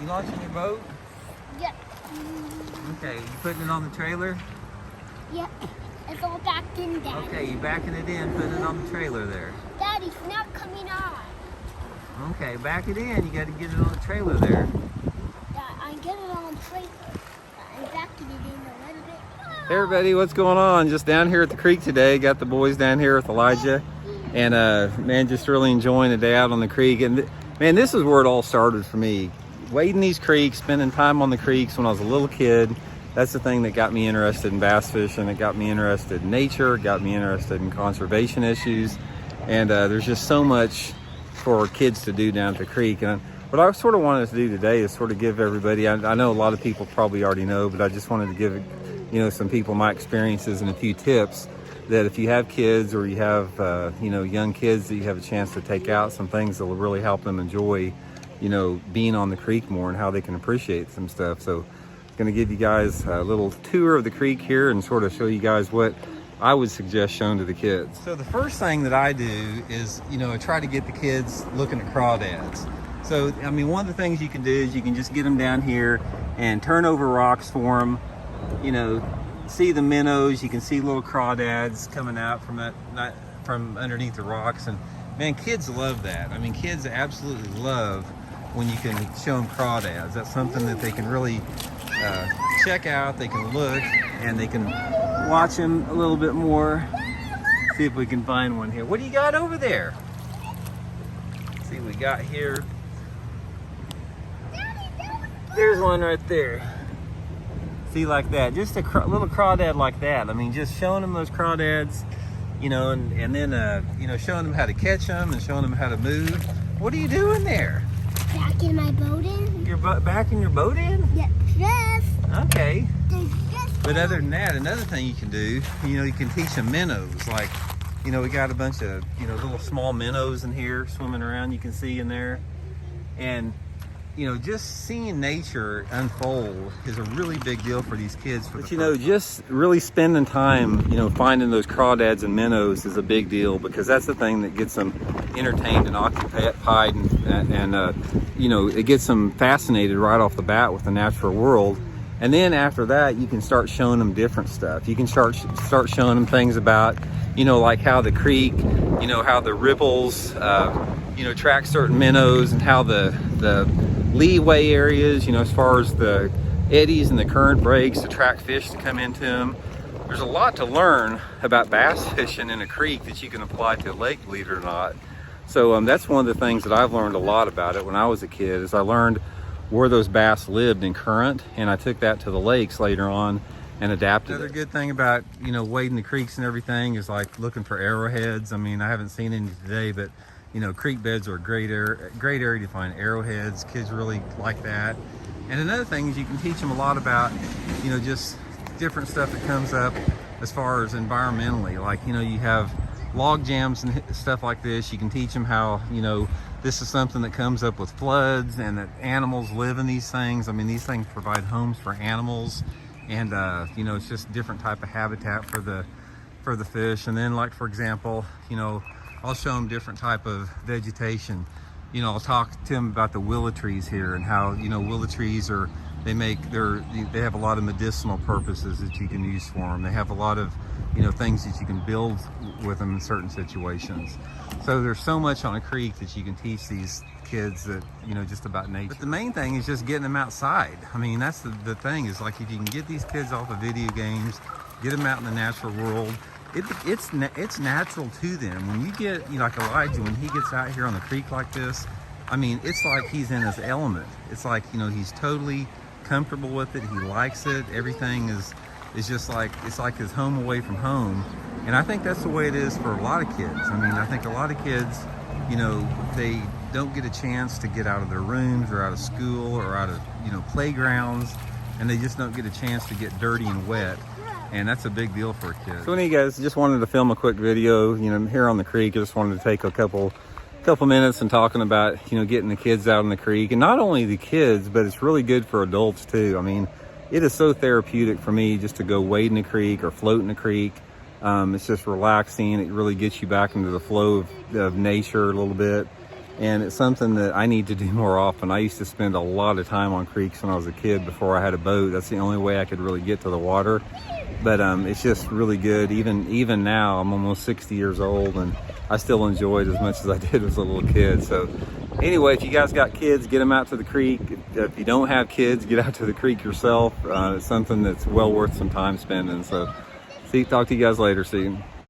You launching your boat? Yep. Okay, you putting it on the trailer? Yep. It's all backed in, Daddy. Okay, you backing it in, putting it on the trailer there. Daddy, it's not coming on. Okay, back it in. You got to get it on the trailer there. Yeah, I get it on the trailer. I'm backing it in a little bit. Hey everybody, what's going on? Just down here at the creek today. Got the boys down here with Elijah. And man, just really enjoying the day out on the creek. And man, this is where it all started for me. Wading these creeks, spending time on the creeks when I was a little kid. That's the thing that got me interested in bass fishing. It got me interested in nature, got me interested in conservation issues. And there's just so much for kids to do down at the creek. And what I sort of wanted to do today is sort of give everybody, I know a lot of people probably already know, but I just wanted to give, some people my experiences and a few tips that if you have kids or you have, young kids that you have a chance to take out, some things that will really help them enjoy, being on the creek more and how they can appreciate some stuff. So I'm going to give you guys a little tour of the creek here and sort of show you guys what I would suggest showing to the kids. So the first thing that I do is, I try to get the kids looking at crawdads. So, one of the things you can do is you can just get them down here and turn over rocks for them, see the minnows. You can see little crawdads coming out from underneath the rocks. And man, kids love that. Kids absolutely love when you can show them crawdads. That's something that they can really check out. They can look and they can watch them a little bit more. See if we can find one here. What do you got over there? Let's see what we got here. There's one right there. See, like that, just a little crawdad like that. Just showing them those crawdads, and then showing them how to catch them and showing them how to move. What are you doing there? Backing my boat in. You're backing your boat in? Yep. Yes. Okay. But other than that, another thing you can do, you can teach them minnows. Like, we got a bunch of, little small minnows in here swimming around. You can see in there. And just seeing nature unfold is a really big deal for these kids. But just really spending time, finding those crawdads and minnows is a big deal, because that's the thing that gets them entertained and occupied, and it gets them fascinated right off the bat with the natural world. And then after that, you can start showing them different stuff. You can start showing them things about, like how the creek, how the ripples, track certain minnows, and how the leeway areas, as far as the eddies and the current breaks to attract fish to come into them. There's a lot to learn about bass fishing in a creek that you can apply to a lake, believe it or not. So that's one of the things that I've learned a lot about it when I was a kid, is I learned where those bass lived in current, and I took that to the lakes later on and adapted. Another good thing about, wading the creeks and everything is like looking for arrowheads. I haven't seen any today, but creek beds are a great area to find arrowheads. Kids really like that. And another thing is you can teach them a lot about, just different stuff that comes up as far as environmentally. Like, you have log jams and stuff like this. You can teach them how, this is something that comes up with floods, and that animals live in these things. These things provide homes for animals, and it's just different type of habitat for the fish. And then, like, for example, I'll show them different type of vegetation. I'll talk to them about the willow trees here, and how, willow trees they have a lot of medicinal purposes that you can use for them. They have a lot of, things that you can build with them in certain situations. So there's so much on a creek that you can teach these kids that, just about nature. But the main thing is just getting them outside. That's the thing, is like, if you can get these kids off of video games, get them out in the natural world, it's natural to them. When you get, like Elijah, when he gets out here on the creek like this, it's like he's in his element. It's like, he's totally comfortable with it. He likes it. Everything is just like, it's like his home away from home. And I think that's the way it is for a lot of kids. I think a lot of kids, they don't get a chance to get out of their rooms or out of school or out of, playgrounds, and they just don't get a chance to get dirty and wet. And that's a big deal for a kid. So anyway, guys, just wanted to film a quick video, here on the creek. I just wanted to take a couple minutes and talking about, getting the kids out on the creek. And not only the kids, but it's really good for adults too. It is so therapeutic for me just to go wade in the creek or float in the creek. It's just relaxing. It really gets you back into the flow of nature a little bit. and it's something that I need to do more often. I used to spend a lot of time on creeks when I was a kid before I had a boat. That's the only way I could really get to the water. But it's just really good. Even now, I'm almost 60 years old, and I still enjoy it as much as I did as a little kid. So anyway, if you guys got kids, get them out to the creek. If you don't have kids, get out to the creek yourself. It's something that's well worth some time spending. So talk to you guys later. See you.